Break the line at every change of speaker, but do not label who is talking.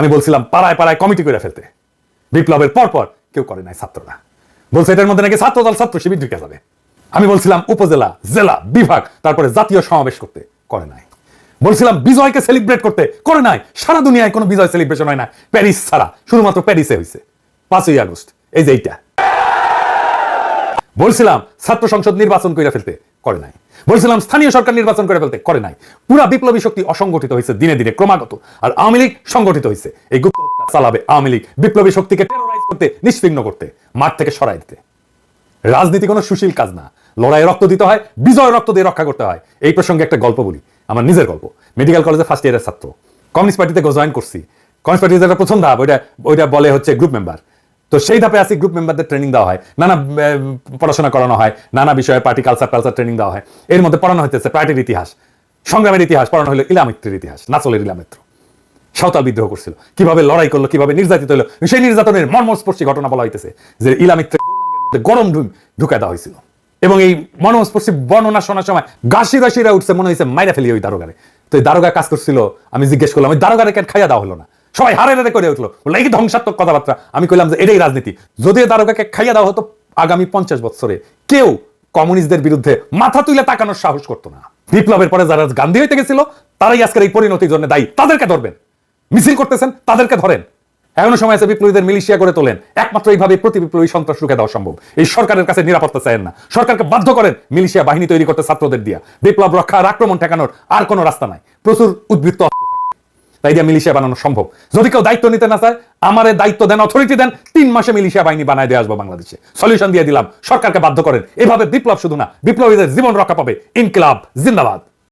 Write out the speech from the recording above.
আমি বলছিলাম পাড়ায় পাড়ায় কমিটি করে ফেলতে, বিপ্লবের পরপর কেউ করে নাই ছাত্ররা। বলছে এটার মধ্যে নাকি ছাত্রদল ছাত্র শিবির ঢুকে যাবে। আমি বলছিলাম উপজেলা, জেলা, বিভাগ, তারপরে জাতীয় সমাবেশ করতে, করে নাই। বলছিলাম বিজয়কে সেলিব্রেট করতে, করে নাই। সারা দুনিয়ায় কোনো বিজয় সেলিব্রেশন হয় না প্যারিস ছাড়া, শুধুমাত্র প্যারিসে হয়েছে 5ই আগস্ট, এই যে এইটা। বলছিলাম ছাত্র সংসদ নির্বাচন করে ফেলতে, করে নাই। বলছিলাম স্থানীয় সরকার নির্বাচন করে ফেলতে, করে নাই। পুরা বিপ্লবী শক্তি অসংগঠিত হয়েছে দিনে দিনে ক্রমাগত, আর আওয়ামী লীগ সংগঠিত হয়েছে। এই গুপ্ত হত্যা চালাবে আওয়ামী লীগ, বিপ্লবী শক্তিকে টেরোরাইজ করতে, নিশ্চিহ্ন করতে, মাঠ থেকে সরাই দিতে। রাজনীতি কোনো সুশীল কাজ না, লড়াই রক্ত দিতে হয়, বিজয় রক্ত দিয়ে রক্ষা করতে হয়। এই প্রসঙ্গে একটা গল্প বলি, আমার নিজের গল্প। মেডিকেল কলেজে ফার্স্ট ইয়ারের ছাত্র, কমিউনিস্ট পার্টিতে জয়েন করছি। কমিউনিস্ট পার্টির যেটা প্রথম ধাপ, ওইটা বলে হচ্ছে গ্রুপ মেম্বার। তো সেই ধাপে আসি, গ্রুপ মেম্বারদের ট্রেনিং দেওয়া হয়, নানা পড়াশোনা করানো হয়, নানা বিষয়ে পার্টি কালচার ট্রেনিং দেওয়া হয়। এর মধ্যে পড়ানো হইতেছে পার্টির ইতিহাস, সংগ্রামের ইতিহাস, পড়ানো হলো ইলামিত্রের ইতিহাস, নাচলের ইলামিত্র সাঁওতাল বিদ্রোহ করছিল, কিভাবে লড়াই করলো, কিভাবে নির্যাতিত হলো। সেই নির্যাতনের মর্মস্পর্শী ঘটনা বলা হইতেছে যে ইলামিত্রের গরম ঢুকায় দেওয়া হয়েছিল। এবং এই মর্মস্পর্শী বর্ণনা শোনার সময় গাছিরা উঠছে, মনে হয়েছে মাইরা ফেলি ওই দারোগারে। তো এই দারোগা কাজ করছিল, আমি জিজ্ঞেস করলাম ওই দারোগারে কেন খাইয়া দেওয়া হলো না? সবাই হারে করে উঠলো, এই ধ্বংসাত্মক কথাবার্তা। আমি কইলাম যে এটাই রাজনীতি। যদি দারোগাকে খাইয়া দেওয়া হতো, আগামী 50 বছরে কেউ কমিউনিস্টদের বিরুদ্ধে মাথা তুলে তাকানোর সাহস করতো না। বিপ্লবের পরে যারা গান্ধী হইতে গেছিল, তারাই আজকের এই পরিণতির জন্য দায়ী। তাদেরকে ধরবেন, মিছিল করতেছেন তাদেরকে ধরেন। এখনো সময় আছে বিপ্লবীদের মিলিশিয়া করে তোলেন। একমাত্র এইভাবে প্রতি বিপ্লবী সন্ত্রাস রুখে দেওয়া সম্ভব। এই সরকারের কাছে নিরাপত্তা চাইেন না, সরকারকে বাধ্য করেন মিলিশিয়া বাহিনী তৈরি করতে ছাত্রদের দিয়া। বিপ্লব রক্ষা আর আক্রমণ ঠেকানোর আর কোনো রাস্তা নাই, প্রচুর উদ্বৃত্ত তাই দিয়ে মিলিশিয়া বানানো সম্ভব। যদি কেউ দায়িত্ব নিতে না চায়, আমারে দায়িত্ব দেন, অথরিটি দেন, 3 মাসে মিলিশিয়া বাহিনী বানায় দিয়ে আসবো বাংলাদেশে। সলিউশন দিয়ে দিলাম, সরকারকে বাধ্য করেন। এভাবে বিপ্লব শুধু না, বিপ্লবীদের জীবন রক্ষা পাবে। ইনকিলাব জিন্দাবাদ।